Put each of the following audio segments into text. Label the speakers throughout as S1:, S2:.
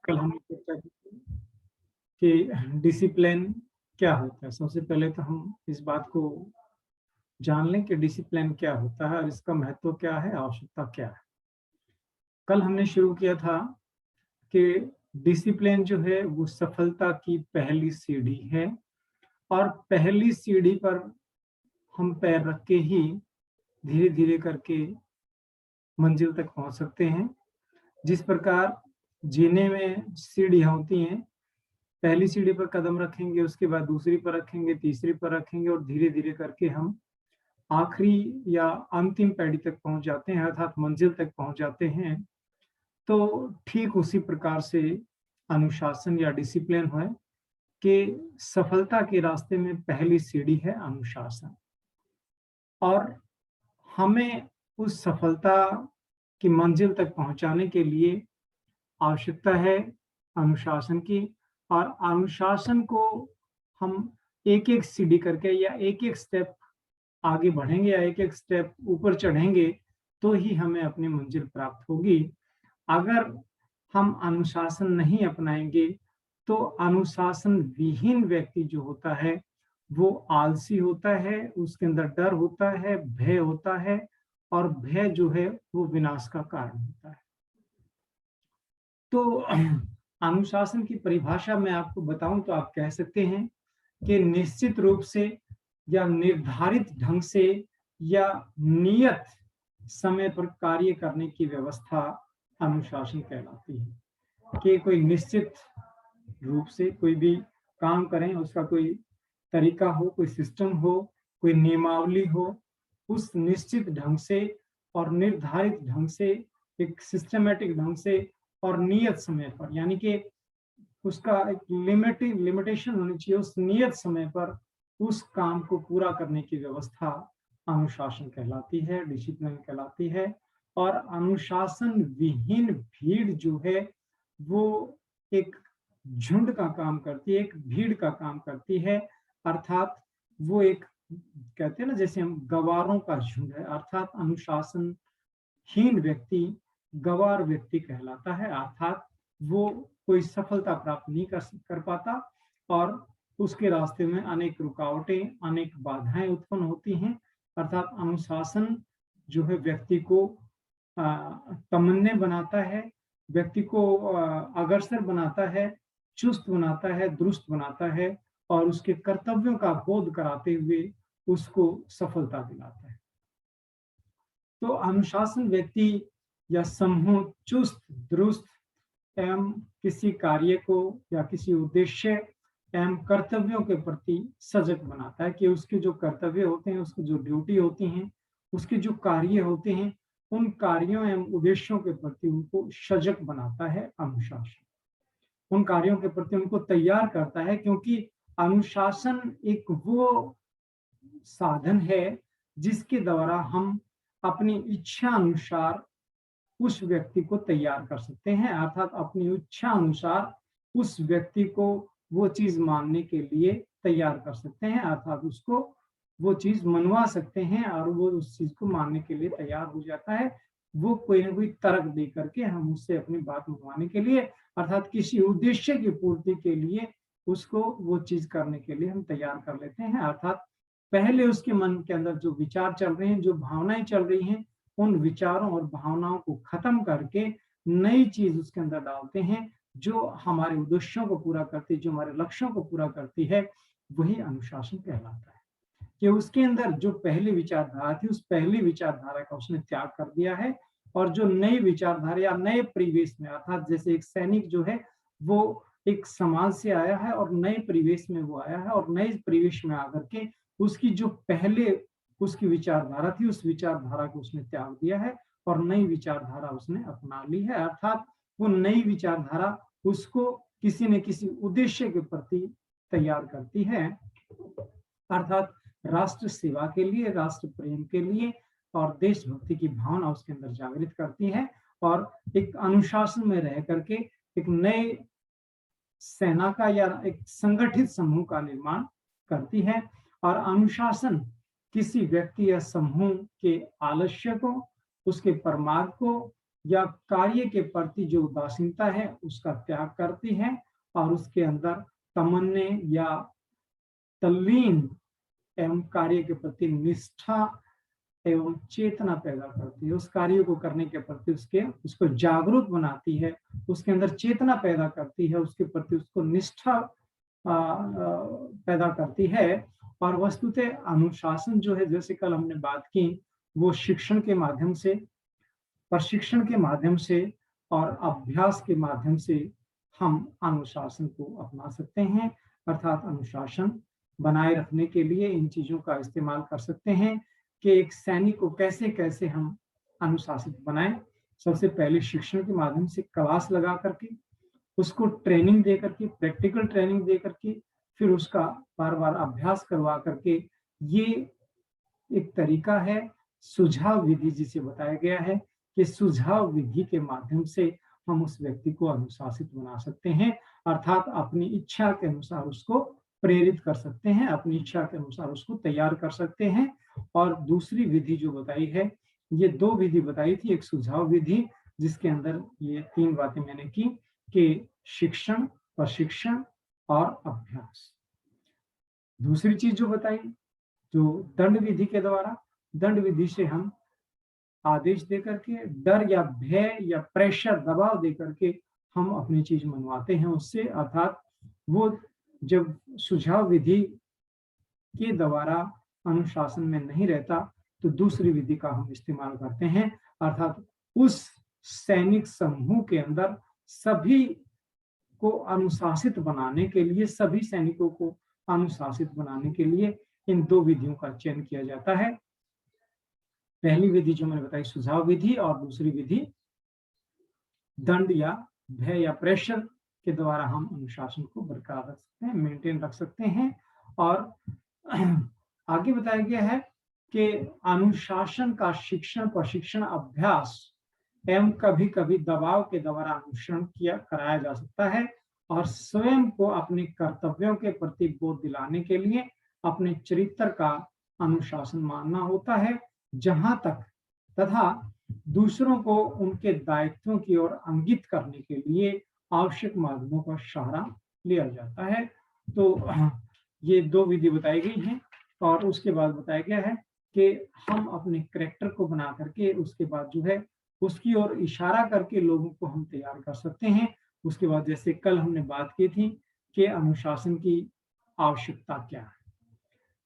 S1: कल हमने चर्चा की थी कि डिसिप्लिन क्या होता है। सबसे पहले तो हम इस बात को जान लें कि डिसिप्लिन क्या होता है और इसका महत्व क्या है, आवश्यकता क्या है। कल हमने शुरू किया था कि डिसिप्लिन जो है वो सफलता की पहली सीढ़ी है और पहली सीढ़ी पर हम पैर रख के ही धीरे धीरे करके मंजिल तक पहुंच सकते हैं। जिस प्रकार जीने में सीढ़ियां होती हैं, पहली सीढ़ी पर कदम रखेंगे, उसके बाद दूसरी पर रखेंगे, तीसरी पर रखेंगे और धीरे धीरे करके हम आखिरी या अंतिम पैड़ी तक पहुंच जाते हैं, अर्थात मंजिल तक पहुंच जाते हैं। तो ठीक उसी प्रकार से अनुशासन या डिसिप्लिन है कि सफलता के रास्ते में पहली सीढ़ी है अनुशासन, और हमें उस सफलता की मंजिल तक पहुंचाने के लिए आवश्यकता है अनुशासन की। और अनुशासन को हम एक एक सीढ़ी करके या एक एक स्टेप आगे बढ़ेंगे या एक एक स्टेप ऊपर चढ़ेंगे तो ही हमें अपनी मंजिल प्राप्त होगी। अगर हम अनुशासन नहीं अपनाएंगे तो अनुशासन विहीन व्यक्ति जो होता है वो आलसी होता है, उसके अंदर डर होता है, भय होता है, और भय जो है वो विनाश का कारण होता है। तो अनुशासन की परिभाषा मैं आपको बताऊं तो आप कह सकते हैं कि निश्चित रूप से या निर्धारित ढंग से या नियत समय पर कार्य करने की व्यवस्था अनुशासन कहलाती है। कि कोई निश्चित रूप से कोई भी काम करें, उसका कोई तरीका हो, कोई सिस्टम हो, कोई नियमावली हो, उस निश्चित ढंग से और निर्धारित ढंग से, एक सिस्टमेटिक ढंग से और नियत समय पर, यानी कि उसका एक लिमिटेशन होनी चाहिए, उस नियत समय पर उस काम को पूरा करने की व्यवस्था अनुशासन कहलाती है, डिसिप्लिन कहलाती है। और अनुशासन विहीन भीड़ जो है वो एक झुंड का काम करती है, एक भीड़ का काम करती है, अर्थात वो एक, कहते हैं ना, जैसे हम गवारों का झुंड है, अर्थात अनुशासनहीन व्यक्ति गवार व्यक्ति कहलाता है, अर्थात वो कोई सफलता प्राप्त नहीं कर पाता और उसके रास्ते में अनेक रुकावटें, अनेक बाधाएं उत्पन्न होती हैं। अर्थात अनुशासन जो है व्यक्ति को तमन्ने बनाता है, व्यक्ति को अग्रसर बनाता है, चुस्त बनाता है, दुरुस्त बनाता है और उसके कर्तव्यों का बोध कराते हुए उसको सफलता दिलाता है। तो अनुशासन व्यक्ति या समूह चुस्त, दुरुस्त एवं किसी कार्य को या किसी उद्देश्य एवं कर्तव्यों के प्रति सजग बनाता है कि उसके जो कर्तव्य होते हैं, उसकी जो ड्यूटी होती हैं, उसके जो कार्य होते हैं, उन कार्यों एवं उद्देश्यों के प्रति उनको सजग बनाता है अनुशासन। उन कार्यों के प्रति उनको तैयार करता है, क्योंकि अनुशासन एक वो साधन है जिसके द्वारा हम अपनी इच्छा अनुसार उस व्यक्ति को तैयार कर सकते हैं, अर्थात अपनी इच्छा अनुसार उस व्यक्ति को वो चीज मानने के लिए तैयार कर सकते हैं, अर्थात उसको वो चीज मनवा सकते हैं और वो उस चीज को मानने के लिए तैयार हो जाता है। वो कोई ना कोई तर्क दे करके हम उससे अपनी बात मनवाने के लिए, अर्थात किसी उद्देश्य की पूर्ति के लिए उसको वो चीज करने के लिए हम तैयार कर लेते हैं। अर्थात पहले उसके मन के अंदर जो विचार चल रहे हैं, जो भावनाएं चल रही हैं, उन विचारों और भावनाओं को खत्म करके नई चीज उसके अंदर डालते हैं जो हमारे उद्देश्यों को पूरा करती है, जो हमारे लक्ष्यों को पूरा करती है। वही अनुशासन कहलाता है कि उसके अंदर जो पहली विचारधारा थी, उस पहली विचारधारा का उसने त्याग कर दिया है और जो नई विचारधारा या नए परिवेश में, अर्थात जैसे एक सैनिक जो है वो एक समाज से आया है और नए परिवेश में वो आया है और नए परिवेश में आकर के उसकी जो पहले उसकी विचारधारा थी, उस विचारधारा को उसने त्याग दिया है और नई विचारधारा उसने अपना ली है। अर्थात वो नई विचारधारा उसको किसी न किसी उद्देश्य के प्रति तैयार करती है, अर्थात राष्ट्र सेवा के लिए, राष्ट्र प्रेम के लिए और देशभक्ति की भावना उसके अंदर जागृत करती है और एक अनुशासन में रह करके एक नए सेना का या एक संगठित समूह का निर्माण करती है। और अनुशासन किसी व्यक्ति या समूह के आलस्य को, उसके प्रमाद को या कार्य के प्रति जो उदासीनता है उसका त्याग करती है और उसके अंदर तमन्ने या तल्लीन एवं कार्य के प्रति निष्ठा एवं चेतना पैदा करती है। उस कार्य को करने के प्रति उसको जागरूक बनाती है, उसके अंदर चेतना पैदा करती है, उसके प्रति उसको निष्ठा पैदा करती है। और वस्तुतः अनुशासन जो है, जैसे कल हमने बात की, वो शिक्षण के माध्यम से, प्रशिक्षण के माध्यम से और अभ्यास के माध्यम से हम अनुशासन को अपना सकते हैं। अर्थात अनुशासन बनाए रखने के लिए इन चीजों का इस्तेमाल कर सकते हैं कि एक सैनिक को कैसे कैसे हम अनुशासित बनाएं। सबसे पहले शिक्षण के माध्यम से क्लास लगा करके, उसको ट्रेनिंग दे करके, प्रैक्टिकल ट्रेनिंग दे करके, फिर उसका बार बार अभ्यास करवा करके, ये एक तरीका है सुझाव विधि जिसे बताया गया है कि सुझाव विधि के माध्यम से हम उस व्यक्ति को अनुशासित बना सकते हैं। अर्थात अपनी इच्छा के अनुसार उसको प्रेरित कर सकते हैं, अपनी इच्छा के अनुसार उसको तैयार कर सकते हैं। और दूसरी विधि जो बताई है, ये दो विधि बताई थी, एक सुझाव विधि जिसके अंदर ये तीन बातें मैंने की कि शिक्षण, प्रशिक्षण और अभ्यास। दूसरी चीज जो बताई, जो दंड विधि के द्वारा, दंड विधि से हम आदेश देकर के, डर या भय या प्रेशर, दबाव देकर के हम अपनी चीज मनवाते हैं उससे। अर्थात वो जब सुझाव विधि के द्वारा अनुशासन में नहीं रहता तो दूसरी विधि का हम इस्तेमाल करते हैं। अर्थात उस सैनिक समूह के अंदर सभी को अनुशासित बनाने के लिए, सभी सैनिकों को अनुशासित बनाने के लिए इन दो विधियों का चयन किया जाता है। पहली विधि जो मैंने बताई सुझाव विधि, और दूसरी विधि दंड या भय या प्रेशर के द्वारा हम अनुशासन को बरकरार रख सकते हैं, मेंटेन रख सकते हैं। और आगे बताया गया है कि अनुशासन का शिक्षण, प्रशिक्षण, अभ्यास एवं कभी कभी दबाव के द्वारा अनुसरण कराया जा सकता है। और स्वयं को अपने कर्तव्यों के प्रति बोध दिलाने के लिए अपने चरित्र का अनुशासन मानना होता है, जहां तक तथा दूसरों को उनके दायित्वों की ओर इंगित करने के लिए आवश्यक माध्यमों का सहारा लिया जाता है। तो ये दो विधि बताई गई हैं। और उसके बाद बताया गया है कि हम अपने कैरेक्टर को बना करके उसके बाद जो है उसकी ओर इशारा करके लोगों को हम तैयार कर सकते हैं। उसके बाद जैसे कल हमने बात की थी कि अनुशासन की आवश्यकता क्या है,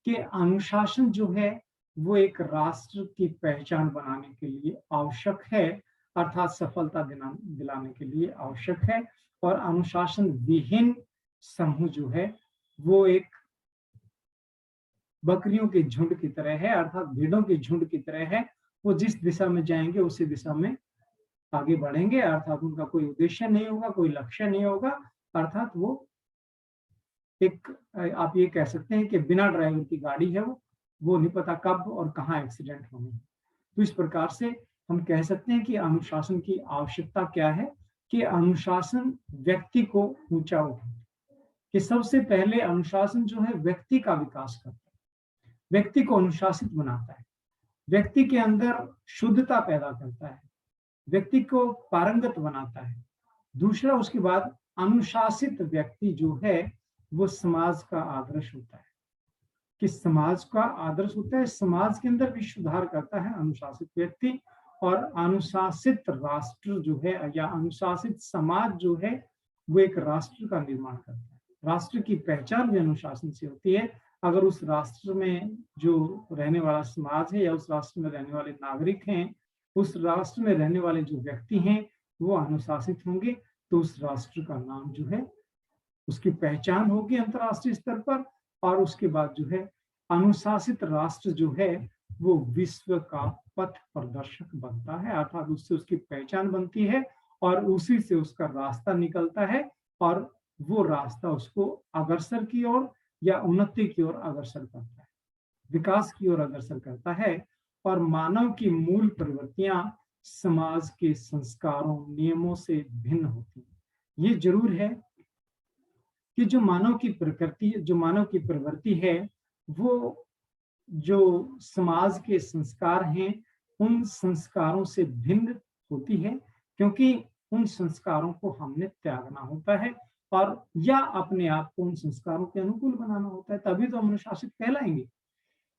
S1: कि अनुशासन जो है वो एक राष्ट्र की पहचान बनाने के लिए आवश्यक है, अर्थात सफलता दिलाने के लिए आवश्यक है। और अनुशासन विहीन समूह जो है वो एक बकरियों के झुंड की तरह है, अर्थात भेड़ों के झुंड की तरह है। वो जिस दिशा में जाएंगे उसी दिशा में आगे बढ़ेंगे, अर्थात उनका कोई उद्देश्य नहीं होगा, कोई लक्ष्य नहीं होगा। अर्थात वो एक, आप ये कह सकते हैं कि बिना ड्राइवर की गाड़ी है, वो नहीं पता कब और कहाँ एक्सीडेंट होने। तो इस प्रकार से हम कह सकते हैं कि अनुशासन की आवश्यकता क्या है, कि अनुशासन व्यक्ति को ऊंचा उठाए, कि सबसे पहले अनुशासन जो है व्यक्ति का विकास करता है, व्यक्ति को अनुशासित बनाता है, व्यक्ति के अंदर शुद्धता पैदा करता है, व्यक्ति को पारंगत बनाता है। दूसरा, उसके बाद अनुशासित व्यक्ति जो है वो समाज का आदर्श होता है, कि समाज का आदर्श होता है, समाज के अंदर भी सुधार करता है अनुशासित व्यक्ति। और अनुशासित राष्ट्र जो है या अनुशासित समाज जो है वो एक राष्ट्र का निर्माण करता है। राष्ट्र की पहचान भी अनुशासन से होती है। अगर उस राष्ट्र में जो रहने वाला समाज है या उस राष्ट्र में रहने वाले नागरिक हैं, उस राष्ट्र में रहने वाले जो व्यक्ति हैं वो अनुशासित होंगे, तो उस राष्ट्र का नाम जो है, उसकी पहचान होगी अंतर्राष्ट्रीय स्तर पर। और उसके बाद जो है अनुशासित राष्ट्र जो है वो विश्व का पथ प्रदर्शक बनता है, अर्थात उससे उसकी पहचान बनती है और उसी से उसका रास्ता निकलता है, और वो रास्ता उसको अग्रसर की ओर या उन्नति की ओर अग्रसर करता है, विकास की ओर अग्रसर करता है। और मानव की मूल प्रवृत्तियां समाज के संस्कारों, नियमों से भिन्न होती हैं। ये जरूर है कि जो मानव की प्रवृत्ति है वो जो समाज के संस्कार हैं उन संस्कारों से भिन्न होती है, क्योंकि उन संस्कारों को हमने त्यागना होता है और या अपने आप को उन संस्कारों के अनुकूल बनाना होता है, तभी तो हम अनुशासित कहलाएंगे।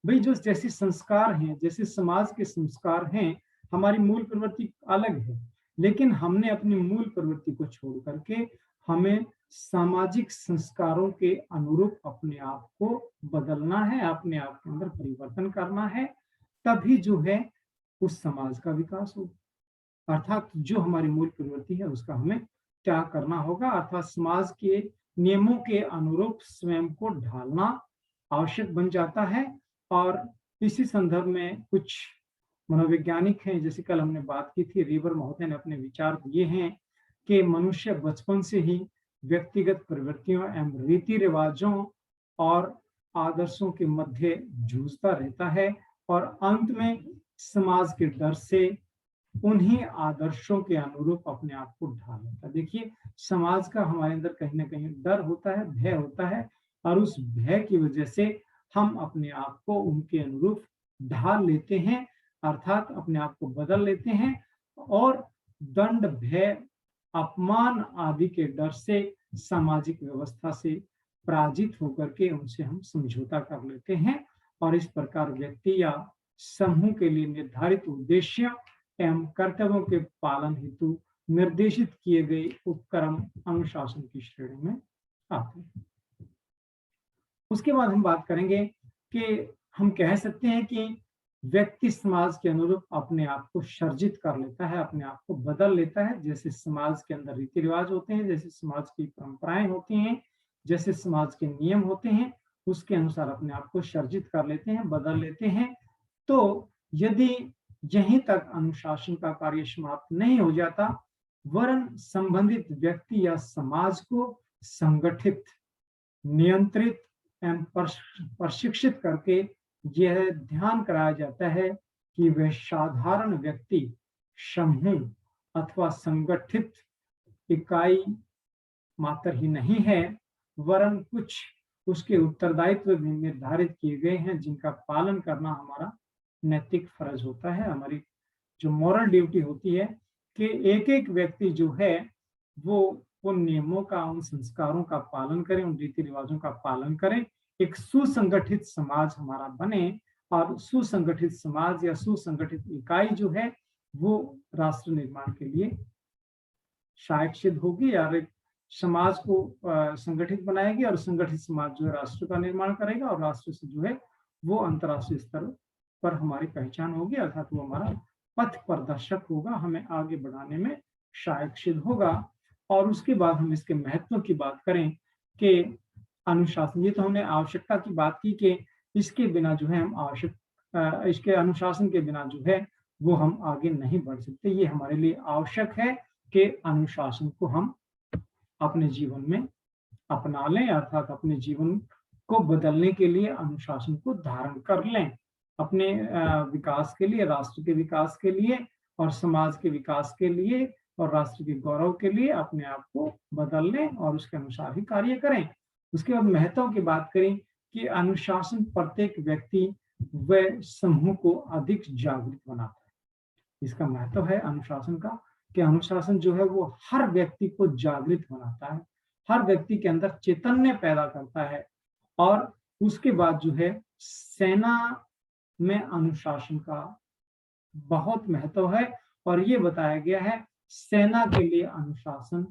S1: भाई जो जैसे संस्कार हैं, जैसे समाज के संस्कार हैं, हमारी मूल प्रवृत्ति अलग है, लेकिन हमने अपनी मूल प्रवृत्ति को छोड़ करके हमें सामाजिक संस्कारों के अनुरूप अपने आप को बदलना है, अपने आप के अंदर परिवर्तन करना है, तभी जो है उस समाज का विकास हो। अर्थात जो हमारी मूल प्रवृत्ति है उसका हमें त्याग करना होगा, अर्थात समाज के नियमों के अनुरूप स्वयं को ढालना आवश्यक बन जाता है। और इसी संदर्भ में कुछ मनोवैज्ञानिक हैं, जैसे कल हमने बात की थी, रीवर महोदय ने अपने विचार दिए हैं कि मनुष्य बचपन से ही व्यक्तिगत प्रवृत्तियों एवं रीति रिवाजों और आदर्शों के मध्य जूझता रहता है और अंत में समाज के डर से उन्हीं आदर्शों के अनुरूप अपने आप को ढाल लेता है। देखिए, समाज का हमारे अंदर कहीं ना कहीं डर होता है, भय होता है, और उस भय की वजह से हम अपने आप को उनके अनुरूप ढाल लेते हैं, अर्थात अपने आप को बदल लेते हैं और दंड, भय, अपमान आदि के डर से सामाजिक व्यवस्था से पराजित होकर के उनसे हम समझौता कर लेते हैं और इस प्रकार व्यक्ति या समूह के लिए निर्धारित उद्देश्य एवं कर्तव्यों के पालन हेतु निर्देशित किए गए उपक्रम अनुशासन की श्रेणी में आते हैं। उसके बाद हम बात करेंगे कि हम कह सकते हैं कि व्यक्ति समाज के अनुरूप अपने आप को सर्जित कर लेता है, अपने आप को बदल लेता है। जैसे समाज के अंदर रीति रिवाज होते हैं, जैसे समाज की परंपराएं होती हैं, जैसे समाज के नियम होते हैं, उसके अनुसार अपने आप को सर्जित कर लेते हैं, बदल लेते हैं। तो यदि यहीं तक अनुशासन का कार्य समाप्त नहीं हो जाता, वरन संबंधित व्यक्ति या समाज को संगठित, नियंत्रित एवं प्रशिक्षित करके यह ध्यान कराया जाता है कि वह साधारण व्यक्ति, समूह अथवा संगठित इकाई मात्र ही नहीं है, वरन कुछ उसके उत्तरदायित्व भी निर्धारित किए गए हैं जिनका पालन करना हमारा नैतिक फर्ज होता है, हमारी जो मॉरल ड्यूटी होती है कि एक एक व्यक्ति जो है वो उन नियमों का, उन संस्कारों का पालन करे, उन रीति रिवाजों का पालन करे, एक सुसंगठित समाज हमारा बने। और सुसंगठित समाज या सुसंगठित इकाई जो है वो राष्ट्र निर्माण के लिए सहायक सिद्ध होगी, और एक समाज को संगठित बनाएगी, और संगठित समाज जो है राष्ट्र का निर्माण करेगा, और राष्ट्र से जो है वो अंतर्राष्ट्रीय स्तर पर हमारी पहचान होगी, अर्थात वो हमारा पथ प्रदर्शक होगा, हमें आगे बढ़ाने में सहायक सिद्ध होगा। और उसके बाद हम इसके महत्व की बात करें कि अनुशासन, ये तो हमने आवश्यकता की बात की कि इसके बिना जो है हम इसके अनुशासन के बिना जो है वो हम आगे नहीं बढ़ सकते। ये हमारे लिए आवश्यक है कि अनुशासन को हम अपने जीवन में अपना लें, अर्थात अपने जीवन को बदलने के लिए अनुशासन को धारण कर लें, अपने विकास के लिए, राष्ट्र के विकास के लिए और समाज के विकास के लिए और राष्ट्र के गौरव के लिए अपने आप को बदल लें और उसके अनुसार ही कार्य करें। उसके बाद महत्व की बात करें कि अनुशासन प्रत्येक व्यक्ति व समूह को अधिक जागृत बनाता है। इसका महत्व है अनुशासन का कि अनुशासन जो है वो हर व्यक्ति को जागृत बनाता है, हर व्यक्ति के अंदर चैतन्य पैदा करता है। और उसके बाद जो है सेना में अनुशासन का बहुत महत्व है, और ये बताया गया है सेना के लिए अनुशासन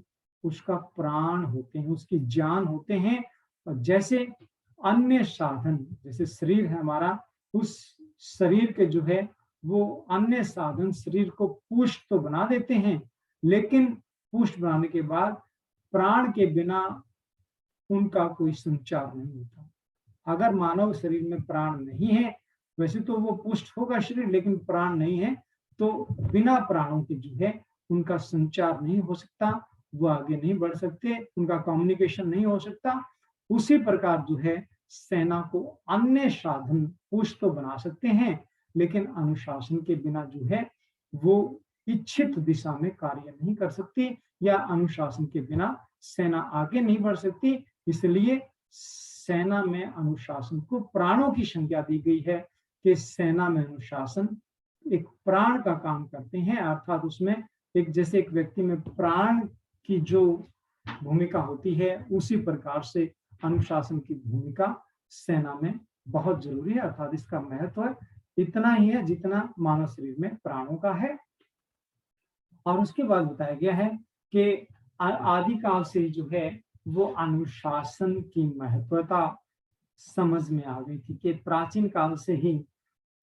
S1: उसका प्राण होते हैं, उसकी जान होते हैं। और जैसे अन्य साधन, जैसे शरीर है हमारा, उस शरीर के जो है वो अन्य साधन शरीर को पुष्ट तो बना देते हैं, लेकिन पुष्ट बनाने के बाद प्राण के बिना उनका कोई संचार नहीं होता। अगर मानव शरीर में प्राण नहीं है, वैसे तो वो पुष्ट होगा शरीर, लेकिन प्राण नहीं है, तो बिना प्राणों के जो है उनका संचार नहीं हो सकता, वो आगे नहीं बढ़ सकते, उनका कम्युनिकेशन नहीं हो सकता। उसी प्रकार जो है सेना को अन्य साधन पुष्ट तो बना सकते हैं, लेकिन अनुशासन के बिना जो है वो इच्छित दिशा में कार्य नहीं कर सकती, या अनुशासन के बिना सेना आगे नहीं बढ़ सकती। इसलिए सेना में अनुशासन को प्राणों की संज्ञा दी गई है कि सेना में अनुशासन एक प्राण का काम करते हैं, अर्थात उसमें एक जैसे एक व्यक्ति में प्राण की जो भूमिका होती है, उसी प्रकार से अनुशासन की भूमिका सेना में बहुत जरूरी है। अर्थात इसका महत्व इतना ही है जितना मानव शरीर में प्राणों का है। और उसके बाद बताया गया है कि आदिकाल से जो है वो अनुशासन की महत्वता समझ में आ गई थी, कि प्राचीन काल से ही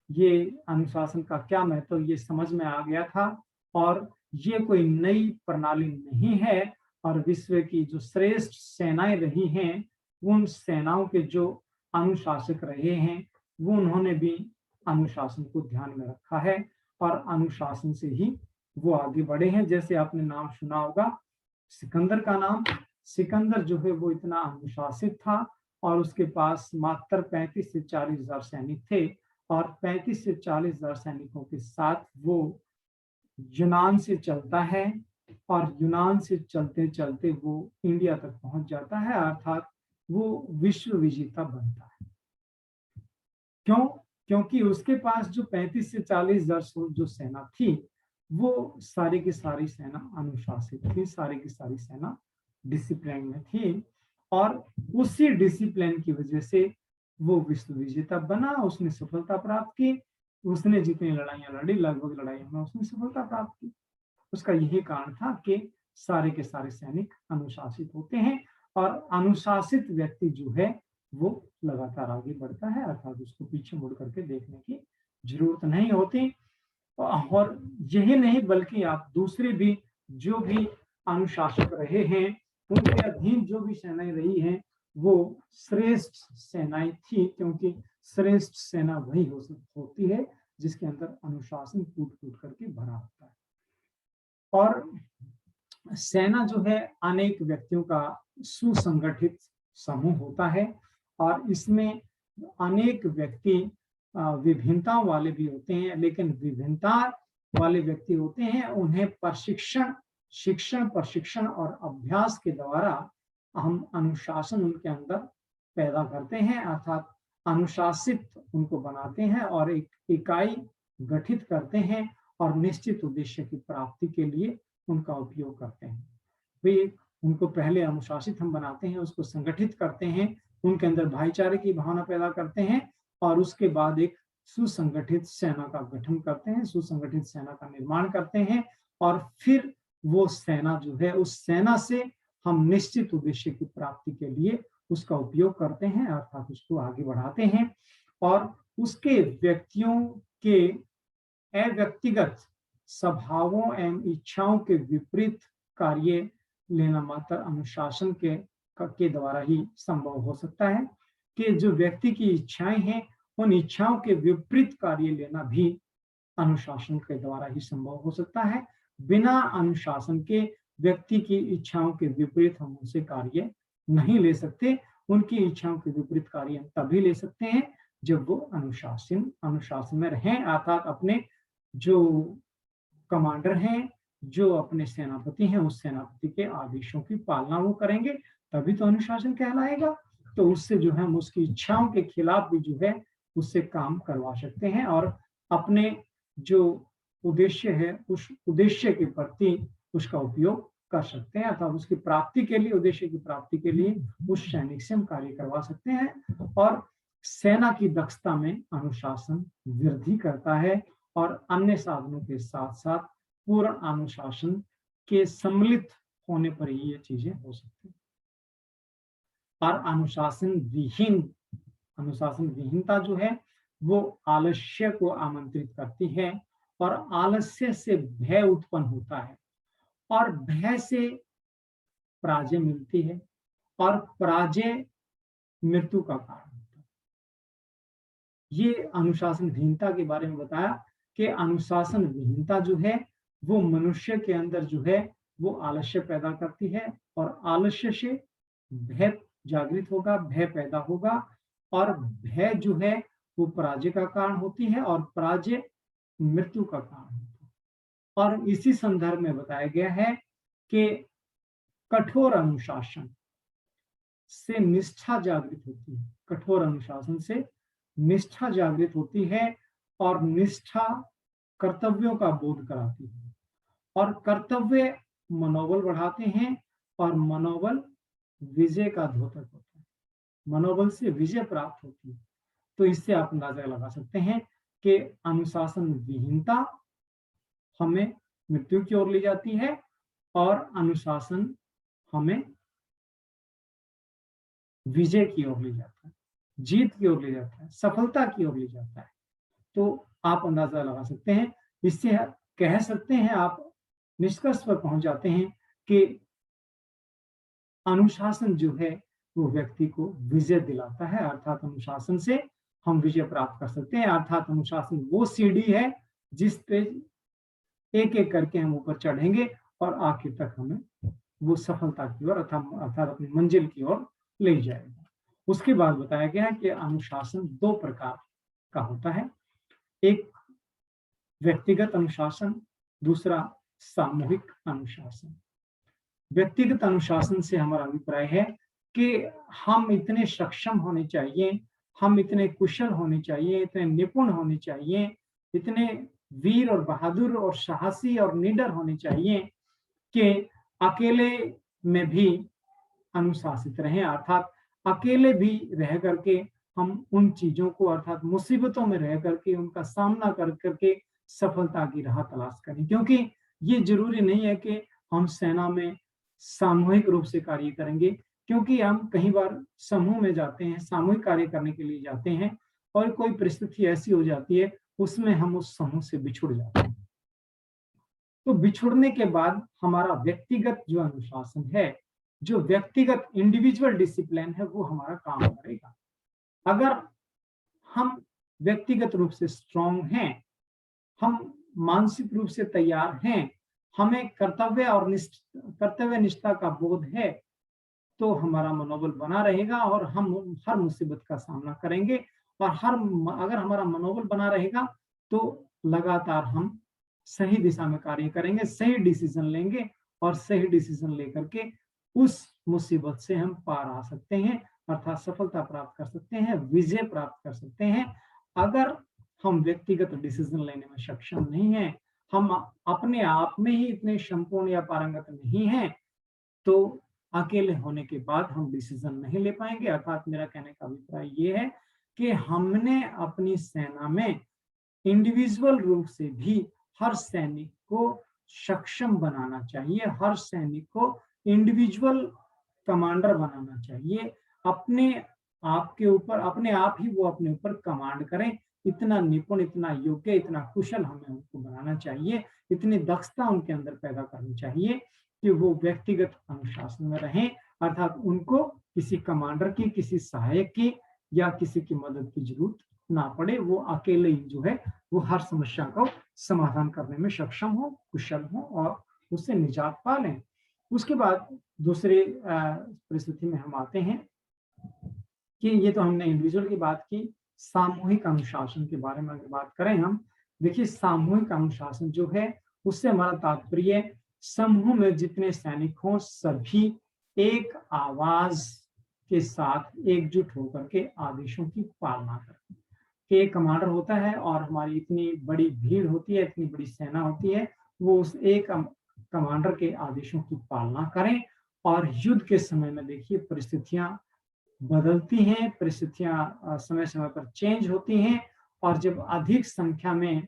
S1: ये अनुशासन का क्या महत्व ये समझ में आ गया था। और ये कोई नई प्रणाली नहीं है, और विश्व की जो श्रेष्ठ सेनाएं रही हैं, उन सेनाओं के जो अनुशासक रहे हैं, वो उन्होंने भी अनुशासन को ध्यान में रखा है और अनुशासन से ही वो आगे बढ़े हैं। जैसे आपने नाम सुना होगा सिकंदर का नाम। सिकंदर जो है वो इतना अनुशासित था, और उसके पास मात्र 35 से 40 हजार सैनिक थे, और 35 से 40 हजार सैनिकों के साथ वो यूनान से चलता है, और यूनान से चलते चलते वो इंडिया तक पहुंच जाता है, अर्थात वो विश्व विजेता बनता है। क्यों? क्योंकि उसके पास जो 35 से 40 हजार जो सेना थी, वो सारी की सारी सेना अनुशासित थी, सारी की सारी सेना डिसिप्लिन में थी, और उसी डिसिप्लिन की वजह से वो विश्व विजेता बना। उसने सफलता प्राप्त की, उसने जितनी लड़ाइयां लड़ी, लगभग लड़ाइयों में उसने सफलता प्राप्त की। उसका यही कारण था कि सारे के सारे सैनिक अनुशासित होते हैं, और अनुशासित व्यक्ति जो है वो लगातार आगे बढ़ता है, अर्थात उसको पीछे मुड़ करके देखने की जरूरत नहीं होती। और यही नहीं बल्कि आप दूसरे भी जो भी अनुशासक रहे हैं, उनके अधीन जो भी सेनाएं रही हैं, वो श्रेष्ठ सेनाएं थी, क्योंकि श्रेष्ठ सेना वही होती है जिसके अंदर अनुशासन कूट कूट करके भरा होता है। और सेना जो है अनेक व्यक्तियों का सुसंगठित समूह होता है, और इसमें अनेक व्यक्ति विभिन्नताओं वाले भी होते हैं, लेकिन विभिन्नता वाले व्यक्ति होते हैं, उन्हें प्रशिक्षण और अभ्यास के द्वारा हम अनुशासन उनके अंदर पैदा करते हैं, अर्थात अनुशासित उनको बनाते हैं और एक इकाई गठित करते हैं, और निश्चित उद्देश्य की प्राप्ति के लिए उनका उपयोग करते हैं। वे उनको पहले अनुशासित हम बनाते हैं, उसको संगठित करते हैं, उनके अंदर भाईचारे की भावना पैदा करते हैं, और उसके बाद एक सुसंगठित सेना का गठन करते हैं, सुसंगठित सेना का निर्माण करते हैं, और फिर वो सेना जो है, उस सेना से हम निश्चित उद्देश्य की प्राप्ति के लिए उसका उपयोग करते हैं, अर्थात उसको आगे बढ़ाते हैं। और उसके व्यक्तियों के अव्यक्तिगत स्वभावों एवं इच्छाओं के विपरीत कार्य लेना मात्र अनुशासन के द्वारा ही संभव हो सकता है, कि जो व्यक्ति की इच्छाएं हैं, उन इच्छाओं के विपरीत कार्य लेना भी अनुशासन के द्वारा ही संभव हो सकता है। बिना अनुशासन के व्यक्ति की इच्छाओं के विपरीत हम उनसे कार्य नहीं ले सकते। उनकी इच्छाओं के विपरीत कार्य हम तभी ले सकते हैं जब वो अनुशासन में रहें, अर्थात अपने जो कमांडर हैं, जो अपने सेनापति हैं, उस सेनापति के आदेशों की पालना वो करेंगे, तभी तो अनुशासन कहलाएगा। तो उससे जो है हम उसकी इच्छाओं के खिलाफ भी जो है उससे काम करवा सकते हैं, और अपने जो उद्देश्य है उस उद्देश्य के प्रति उसका उपयोग कर सकते हैं, अर्थात उसकी प्राप्ति के लिए, उद्देश्य की प्राप्ति के लिए उस सैनिक से हम कार्य करवा सकते हैं। और सेना की दक्षता में अनुशासन वृद्धि करता है, और अन्य साधनों के साथ साथ पूर्ण अनुशासन के सम्मिलित होने पर ही ये चीजें हो सकती हैं। और अनुशासन विहीनता जो है वो आलस्य को आमंत्रित करती है, और आलस्य से भय उत्पन्न होता है, और भय से पराजय मिलती है, और पराजय मृत्यु का कारण होता है। ये अनुशासन विहीनता के बारे में बताया कि अनुशासन विहीनता जो है वो मनुष्य के अंदर जो है वो आलस्य पैदा करती है, और आलस्य से भय जागृत होगा, भय पैदा होगा, और भय जो है वो पराजय का कारण होती है, और पराजय मृत्यु का कारण होता है। और इसी संदर्भ में बताया गया है कि कठोर अनुशासन से निष्ठा जागृत होती है, कठोर अनुशासन से निष्ठा जागृत होती है, और निष्ठा कर्तव्यों का बोध कराती है, और कर्तव्य मनोबल बढ़ाते हैं और मनोबल विजय का द्योतक होता है। मनोबल से विजय प्राप्त होती है। तो इससे आप अंदाजा लगा सकते हैं कि अनुशासन विहीनता हमें मृत्यु की ओर ले जाती है और अनुशासन हमें विजय की ओर ले जाता है, जीत की ओर ले जाता है, सफलता की ओर ले जाता है। तो आप अंदाजा लगा सकते हैं, इससे कह सकते हैं, आप निष्कर्ष पर पहुंच जाते हैं कि अनुशासन जो है वो व्यक्ति को विजय दिलाता है, अर्थात अनुशासन से हम विजय प्राप्त कर सकते हैं। अर्थात अनुशासन वो सीढ़ी है जिस पे एक एक करके हम ऊपर चढ़ेंगे और आखिर तक हमें वो सफलता की ओर अर्थात अपनी मंजिल की ओर ले जाएगा। उसके बाद बताया गया है कि अनुशासन दो प्रकार का होता है, एक व्यक्तिगत अनुशासन, दूसरा सामूहिक अनुशासन। व्यक्तिगत अनुशासन से हमारा अभिप्राय है कि हम इतने सक्षम होने चाहिए, हम इतने कुशल होने चाहिए, इतने निपुण होने चाहिए, इतने वीर और बहादुर और साहसी और निडर होने चाहिए कि अकेले में भी अनुशासित रहें, अर्थात अकेले भी रह करके हम उन चीजों को, अर्थात मुसीबतों में रह करके उनका सामना कर करके सफलता की राह तलाश करें। क्योंकि ये जरूरी नहीं है कि हम सेना में सामूहिक रूप से कार्य करेंगे, क्योंकि हम कई बार समूह में जाते हैं, सामूहिक कार्य करने के लिए जाते हैं और कोई परिस्थिति ऐसी हो जाती है उसमें हम उस समूह से बिछुड़ जाते हैं। तो बिछुड़ने के बाद हमारा व्यक्तिगत जो अनुशासन है, जो व्यक्तिगत इंडिविजुअल डिसिप्लिन है, वो हमारा काम करेगा। अगर हम व्यक्तिगत रूप से स्ट्रांग हैं, हम मानसिक रूप से तैयार हैं, हमें कर्तव्य निष्ठा का बोध है, तो हमारा मनोबल बना रहेगा और हम हर मुसीबत का सामना करेंगे। और अगर हमारा मनोबल बना रहेगा तो लगातार हम सही दिशा में कार्य करेंगे, सही डिसीजन लेंगे और सही डिसीजन लेकर के उस मुसीबत से हम पार आ सकते हैं, अर्थात सफलता प्राप्त कर सकते हैं, विजय प्राप्त कर सकते हैं। अगर हम व्यक्तिगत डिसीजन लेने में सक्षम नहीं हैं, हम अपने आप में ही इतने संपूर्ण या पारंगत नहीं हैं, तो अकेले होने के बाद हम डिसीजन नहीं ले पाएंगे। अर्थात मेरा कहने का अभिप्राय ये है कि हमने अपनी सेना में इंडिविजुअल रूप से भी हर सैनिक को सक्षम बनाना चाहिए, हर सैनिक को इंडिविजुअल कमांडर बनाना चाहिए। अपने आप के ऊपर, अपने आप ही वो अपने ऊपर कमांड करें, इतना निपुण, इतना योग्य, इतना कुशल हमें उनको बनाना चाहिए, इतनी दक्षता उनके अंदर पैदा करनी चाहिए कि वो व्यक्तिगत अनुशासन में रहें, अर्थात उनको किसी कमांडर की, किसी सहायक की या किसी की मदद की जरूरत ना पड़े। वो अकेले ही जो है वो हर समस्या को समाधान करने में सक्षम हो, कुशल हो और उससे निजात पा लें। उसके बाद दूसरे परिस्थिति में हम आते हैं कि ये तो हमने इंडिविजुअल की बात की, सामूहिक अनुशासन के बारे में अगर बात करें हम, देखिए सामूहिक अनुशासन जो है उससे हमारा तात्पर्य समूह में जितने सैनिक हों सभी एक आवाज के साथ एकजुट होकर के आदेशों की पालना करें। एक कमांडर होता है और हमारी इतनी बड़ी भीड़ होती है, इतनी बड़ी सेना होती है, वो उस एक कमांडर के आदेशों की पालना करें। और युद्ध के समय में देखिए परिस्थितियां बदलती हैं, परिस्थितियां समय समय पर चेंज होती हैं और जब अधिक संख्या में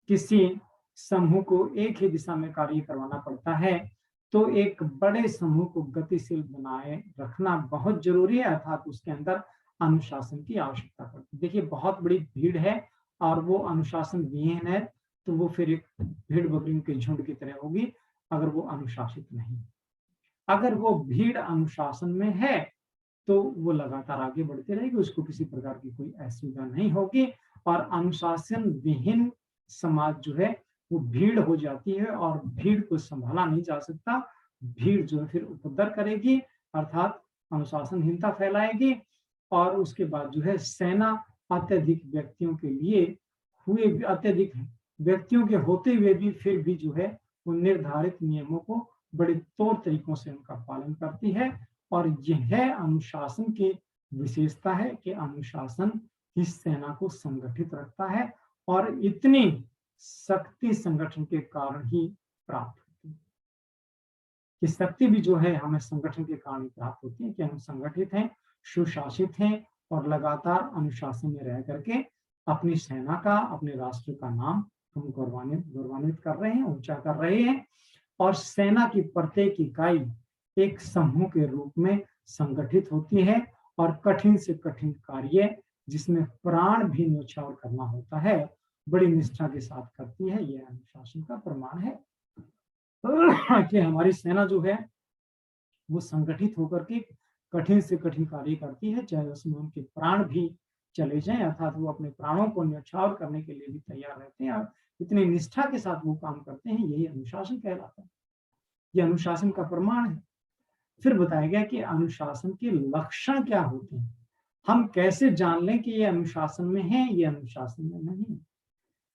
S1: किसी समूह को एक ही दिशा में कार्य करवाना पड़ता है तो एक बड़े समूह को गतिशील बनाए रखना बहुत जरूरी है, अर्थात उसके अंदर अनुशासन की आवश्यकता पड़ती है। देखिए बहुत बड़ी भीड़ है और वो अनुशासन विहीन है तो वो फिर एक भीड़ बकरियों के झुंड की तरह होगी अगर वो अनुशासित नहीं। अगर वो भीड़ अनुशासन में है तो वो लगातार आगे बढ़ती रहेगी, उसको किसी प्रकार की कोई असुविधा नहीं होगी। और अनुशासन विहीन समाज जो है वो भीड़ हो जाती है और भीड़ को संभाला नहीं जा सकता। भीड़ जो है फिर उपद्रव करेगी, अर्थात अनुशासनहीनता फैलाएगी और उसके बाद जो है सेना अत्यधिक व्यक्तियों के होते हुए भी फिर भी जो है वो निर्धारित नियमों को बड़े तौर तरीकों से उनका पालन करती है। और यह अनुशासन की विशेषता है कि अनुशासन इस सेना को संगठित रखता है और इतनी शक्ति संगठन के कारण ही प्राप्त होती कि शक्ति भी जो है हमें संगठन के कारण ही प्राप्त होती है, कि हम संगठित हैं, सुशासित हैं और लगातार अनुशासन में रह करके अपनी सेना का, अपने राष्ट्र का नाम हम गौरवान्वित कर रहे हैं, ऊंचा कर रहे हैं। और सेना की प्रत्येक इकाई एक समूह के रूप में संगठित होती है और कठिन से कठिन कार्य जिसमें प्राण भी न्यौछावर करना होता है, बड़ी निष्ठा के साथ करती है। यह अनुशासन का प्रमाण है कि हमारी सेना जो है वो संगठित होकर के कठिन से कठिन कार्य करती है, चाहे उसमें उनके प्राण भी चले जाएं, अर्थात वो अपने प्राणों को न्यौछावर करने के लिए भी तैयार रहते हैं और इतनी निष्ठा के साथ वो काम करते हैं। यही अनुशासन कहलाता है, ये अनुशासन का प्रमाण है। फिर बताया गया कि अनुशासन के लक्षण क्या होते हैं, हम कैसे जान लें कि ये अनुशासन में है, ये अनुशासन में नहीं है।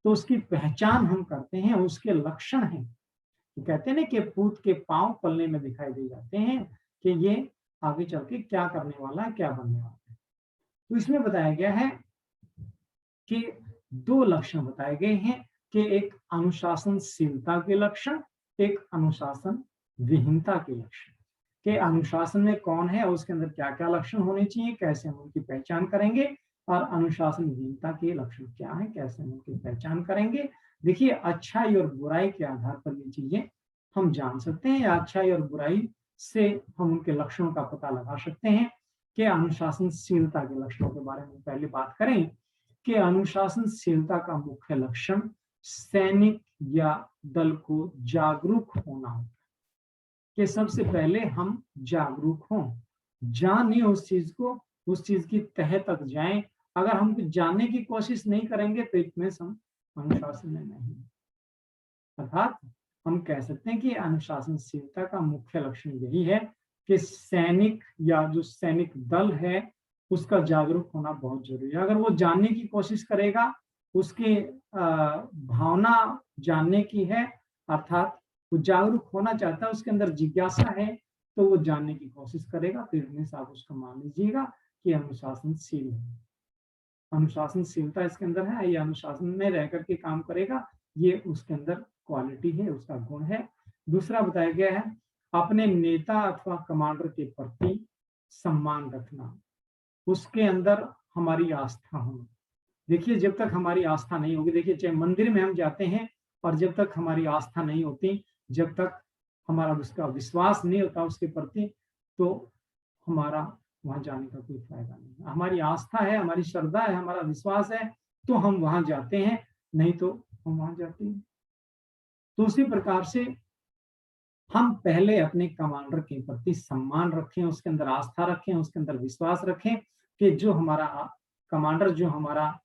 S1: तो उसकी पहचान हम करते हैं, उसके लक्षण हैं। तो कहते हैं ना कि पूत के पांव पलने में दिखाई दे जाते हैं कि ये आगे चल के क्या करने वाला है, क्या बनने वाला है। तो इसमें बताया गया है कि दो लक्षण बताए गए हैं कि एक अनुशासनशीलता के लक्षण, एक अनुशासन विहीनता के लक्षण। कि अनुशासन में कौन है और उसके अंदर क्या क्या लक्षण होने चाहिए, कैसे हम उनकी पहचान करेंगे, और अनुशासन विहीनता के लक्षण क्या है, कैसे हम उनकी पहचान करेंगे। देखिए, अच्छाई और बुराई के आधार पर ये चीजें हम जान सकते हैं, या अच्छाई और बुराई से हम उनके लक्षणों का पता लगा सकते हैं। कि अनुशासनशीलता के लक्षणों के बारे में पहले बात करें कि अनुशासनशीलता का मुख्य लक्षण सैनिक या दल को जागरूक होना होता है। कि सबसे पहले हम जागरूक हों, जाने उस चीज को, उस चीज की तह तक जाएं। अगर हम कुछ जानने की कोशिश नहीं करेंगे तो इसमें हम अनुशासन में नहीं। अर्थात हम कह सकते हैं कि अनुशासनशीलता का मुख्य लक्षण यही है कि सैनिक या जो सैनिक दल है उसका जागरूक होना बहुत जरूरी है। अगर वो जानने की कोशिश करेगा, उसकी भावना जानने की है, अर्थात वो जागरूक होना चाहता है, उसके अंदर जिज्ञासा है, तो वो जानने की कोशिश करेगा। फिर में आप उसको मान लीजिएगा कि अनुशासनशील है। अनुशासनशीलता इसके अंदर है, ये अनुशासन में रह करके काम करेगा, ये उसके अंदर क्वालिटी है, उसका गुण है। दूसरा बताया गया है अपने नेता अथवा कमांडर के प्रति सम्मान रखना, उसके अंदर हमारी आस्था होना। देखिए, जब तक हमारी आस्था नहीं होगी, देखिए चाहे मंदिर में हम जाते हैं और जब तक हमारी आस्था नहीं होती, जब तक हमारा उसका विश्वास नहीं होता उसके प्रति, तो हमारा वहां जाने का कोई फायदा नहीं। हमारी आस्था है, हमारी श्रद्धा है, हमारा विश्वास है, तो हम वहां जाते हैं, नहीं तो हम वहां जाते हैं। तो उसी प्रकार से हम पहले अपने कमांडर के प्रति सम्मान रखें, उसके अंदर आस्था रखें, उसके अंदर विश्वास रखें कि जो हमारा कमांडर, जो हमारा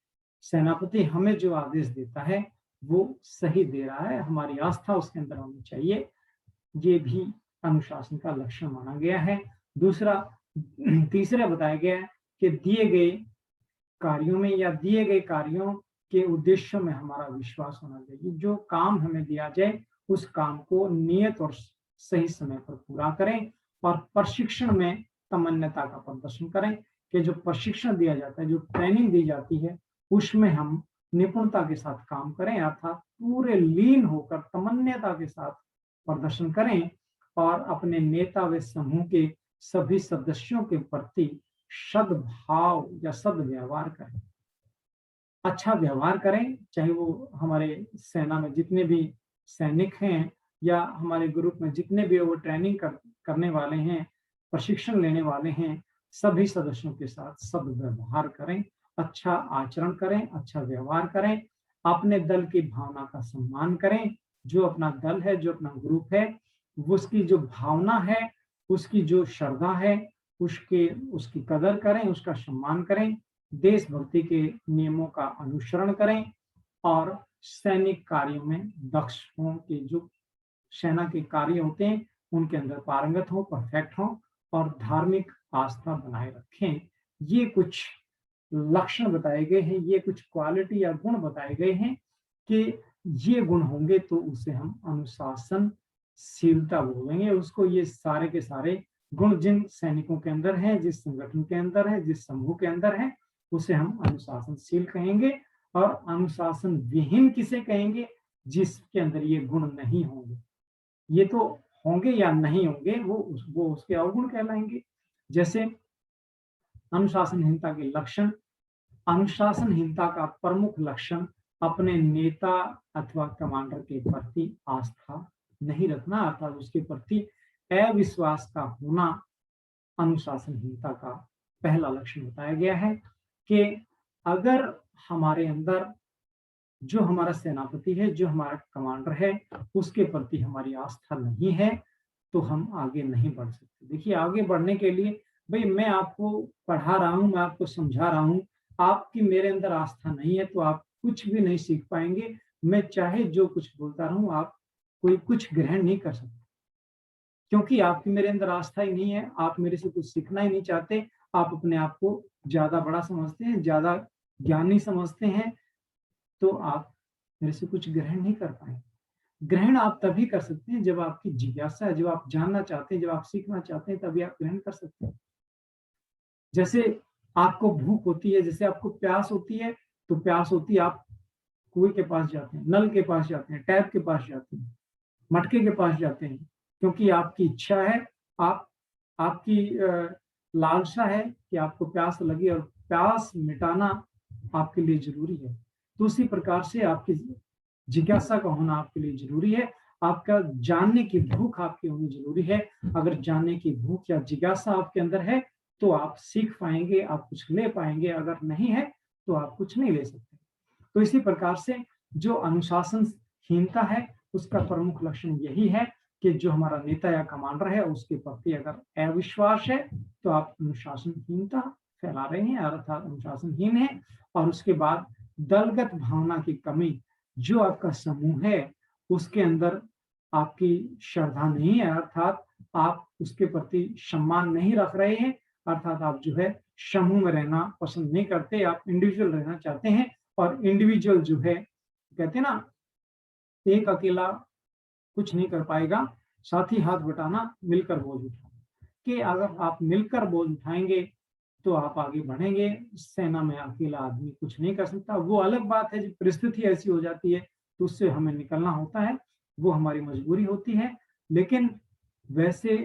S1: सेनापति हमें जो आदेश देता है वो सही दे रहा है, हमारी आस्था उसके अंदर होनी चाहिए। ये भी अनुशासन का लक्षण माना गया है। दूसरा, तीसरा बताया गया है कि दिए गए कार्यों में या दिए गए कार्यों के उद्देश्यों में हमारा विश्वास होना चाहिए। जो काम हमें दिया जाए उस काम को नियत और सही समय पर पूरा करें, और प्रशिक्षण में तमन्यता का प्रदर्शन करें। कि जो प्रशिक्षण दिया जाता है, जो ट्रेनिंग दी जाती है, उसमें हम निपुणता के साथ काम करें, अर्थात पूरे लीन होकर तमन्यता के साथ प्रदर्शन करें, और अपने नेता व समूह के सभी सदस्यों के प्रति सद्भाव या सद्व्यवहार करें, अच्छा व्यवहार करें। चाहे वो हमारे सेना में जितने भी सैनिक हैं या हमारे ग्रुप में जितने भी वो ट्रेनिंग करने वाले हैं, प्रशिक्षण लेने वाले हैं, सभी सदस्यों के साथ सद्व्यवहार करें, अच्छा आचरण करें, अच्छा व्यवहार करें, अपने दल की भावना का सम्मान करें। जो अपना दल है, जो अपना ग्रुप है, उसकी जो भावना है, उसकी जो श्रद्धा है, उसकी कदर करें, उसका सम्मान करें, देशभक्ति के नियमों का अनुसरण करें, और सैनिक कार्यों में दक्ष हों, कि जो सेना के कार्य होते हैं उनके अंदर पारंगत हो, परफेक्ट हो, और धार्मिक आस्था बनाए रखें। ये कुछ लक्षण बताए गए हैं, ये कुछ क्वालिटी या गुण बताए गए हैं कि ये गुण होंगे तो उसे हम अनुशासनशीलता बोलेंगे। उसको ये सारे के सारे गुण जिन सैनिकों के अंदर है, जिस संगठन के अंदर है, जिस समूह के अंदर है, उसे हम अनुशासनशील कहेंगे। और अनुशासन विहीन किसे कहेंगे? जिसके अंदर ये गुण नहीं होंगे। ये तो होंगे या नहीं होंगे, वो उसके अवगुण कहलाएंगे। जैसे अनुशासनहीनता के लक्षण। अनुशासनहीनता का प्रमुख लक्षण अपने नेता अथवा कमांडर के प्रति आस्था नहीं रखना, अर्थात उसके प्रति अविश्वास का होना अनुशासनहीनता का पहला लक्षण बताया गया है। कि अगर हमारे अंदर जो हमारा सेनापति है, जो हमारा कमांडर है, उसके प्रति हमारी आस्था नहीं है, तो हम आगे नहीं बढ़ सकते। देखिए, आगे बढ़ने के लिए भाई मैं आपको पढ़ा रहा हूँ, मैं आपको समझा रहा हूँ, आपकी मेरे अंदर आस्था नहीं है तो आप कुछ भी नहीं सीख पाएंगे। मैं चाहे जो कुछ बोलता रहूं, आप कोई कुछ ग्रहण नहीं कर सकते, क्योंकि आपकी मेरे अंदर आस्था ही नहीं है। आप मेरे से कुछ सीखना ही नहीं चाहते। आप अपने आप को ज्यादा बड़ा समझते हैं, ज्यादा ज्ञानी समझते हैं, तो आप मेरे से कुछ ग्रहण नहीं कर पाएंगे। ग्रहण आप तभी कर सकते हैं जब आपकी जिज्ञासा है, जब आप जानना चाहते हैं, जब आप सीखना चाहते हैं, तभी आप ग्रहण कर सकते हैं। जैसे आपको भूख होती है, जैसे आपको प्यास होती है, तो प्यास होती है, आप कुएं के पास जाते हैं, नल के पास जाते हैं, टैप के पास जाते हैं, मटके के पास जाते हैं, क्योंकि आपकी इच्छा है, आप आपकी लालसा है कि आपको प्यास लगी और प्यास मिटाना आपके लिए जरूरी है। तो उसी प्रकार से आपकी जिज्ञासा का होना आपके लिए जरूरी है। आपका जानने की भूख आपकी होनी जरूरी है। अगर जानने की भूख या जिज्ञासा आपके अंदर है तो आप सीख पाएंगे, आप कुछ ले पाएंगे। अगर नहीं है तो आप कुछ नहीं ले सकते। तो इसी प्रकार से जो अनुशासनहीनता है, उसका प्रमुख लक्षण यही है कि जो हमारा नेता या कमांडर है, उसके प्रति अगर अविश्वास है तो आप अनुशासनहीनता फैला रहे हैं, अर्थात अनुशासनहीन है। और उसके बाद दलगत भावना की कमी। जो आपका समूह है उसके अंदर आपकी श्रद्धा नहीं है, अर्थात आप उसके प्रति सम्मान नहीं रख रहे हैं, अर्थात आप जो है समूह में रहना पसंद नहीं करते, आप इंडिविजुअल रहना चाहते हैं। और इंडिविजुअल जो है, कहते हैं ना, एक अकेला कुछ नहीं कर पाएगा, साथ ही हाथ बटाना मिलकर बोझ उठाना। कि अगर आप मिलकर बोझ उठाएंगे तो आप आगे बढ़ेंगे। सेना में अकेला आदमी कुछ नहीं कर सकता। वो अलग बात है, जब परिस्थिति ऐसी हो जाती है तो उससे हमें निकलना होता है, वो हमारी मजबूरी होती है। लेकिन वैसे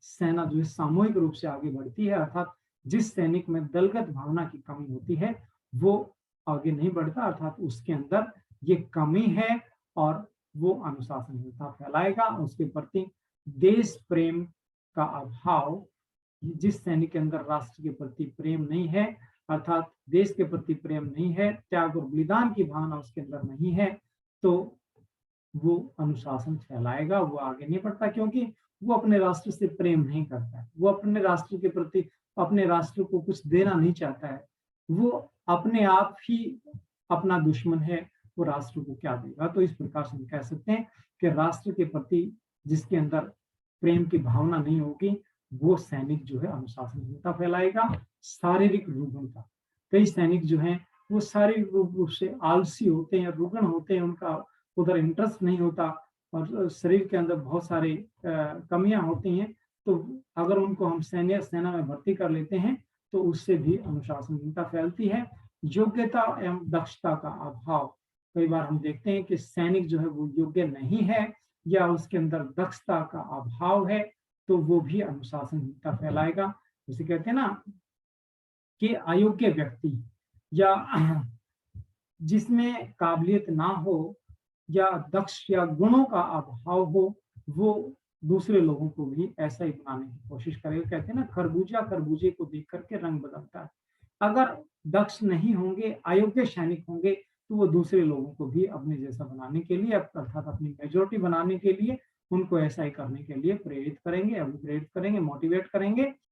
S1: सेना जो है सामूहिक रूप से आगे बढ़ती है, अर्थात जिस सैनिक में दलगत भावना की कमी होती है वो आगे नहीं बढ़ता, अर्थात उसके अंदर ये कमी है और वो अनुशासनहीनता फैलाएगा। उसके प्रति देश प्रेम का अभाव, जिस सैनिक के अंदर राष्ट्र के प्रति प्रेम नहीं है, अर्थात देश के प्रति प्रेम नहीं है, त्याग और बलिदान की भावना उसके अंदर नहीं है, तो वो अनुशासन फैलाएगा, वो आगे नहीं बढ़ता, क्योंकि वो अपने राष्ट्र से प्रेम नहीं करता है। वो अपने राष्ट्र के प्रति, अपने राष्ट्र को कुछ देना नहीं चाहता है। वो अपने आप ही अपना दुश्मन है, वो राष्ट्र को क्या देगा। तो इस प्रकार से हम कह सकते हैं कि राष्ट्र के प्रति जिसके अंदर प्रेम की भावना नहीं होगी, वो सैनिक जो है अनुशासनहीनता फैलाएगा। शारीरिक रुग्णता। कई सैनिक जो हैं वो शारीरिक रूप से आलसी होते हैं, रुग्ण होते हैं, उनका उधर इंटरेस्ट नहीं होता और शरीर के अंदर बहुत सारी कमियां होती हैं। तो अगर उनको हम सेना में भर्ती कर लेते हैं तो उससे भी अनुशासनहीनता फैलती है। योग्यता एवं दक्षता का अभाव। कई बार हम देखते हैं कि सैनिक जो है वो योग्य नहीं है या उसके अंदर दक्षता का अभाव है, तो वो भी अनुशासनहीनता फैलाएगा। जैसे कहते हैं ना कि अयोग्य व्यक्ति या जिसमें काबिलियत ना हो या दक्ष या गुणों का अभाव हो, वो दूसरे लोगों को भी ऐसा ही बनाने की कोशिश करेगा। कहते हैं ना, खरबूजा खरबूजे को देख करके रंग बदलता है। अगर दक्ष नहीं होंगे, अयोग्य सैनिक होंगे, तो वो दूसरे लोगों को भी अपने जैसा बनाने के लिए, अर्थात अपनी मेजोरिटी बनाने के लिए, उनको ऐसा ही करने के लिए प्रेरित करेंगे, अभिप्रेरित करेंगे, मोटिवेट करेंगे।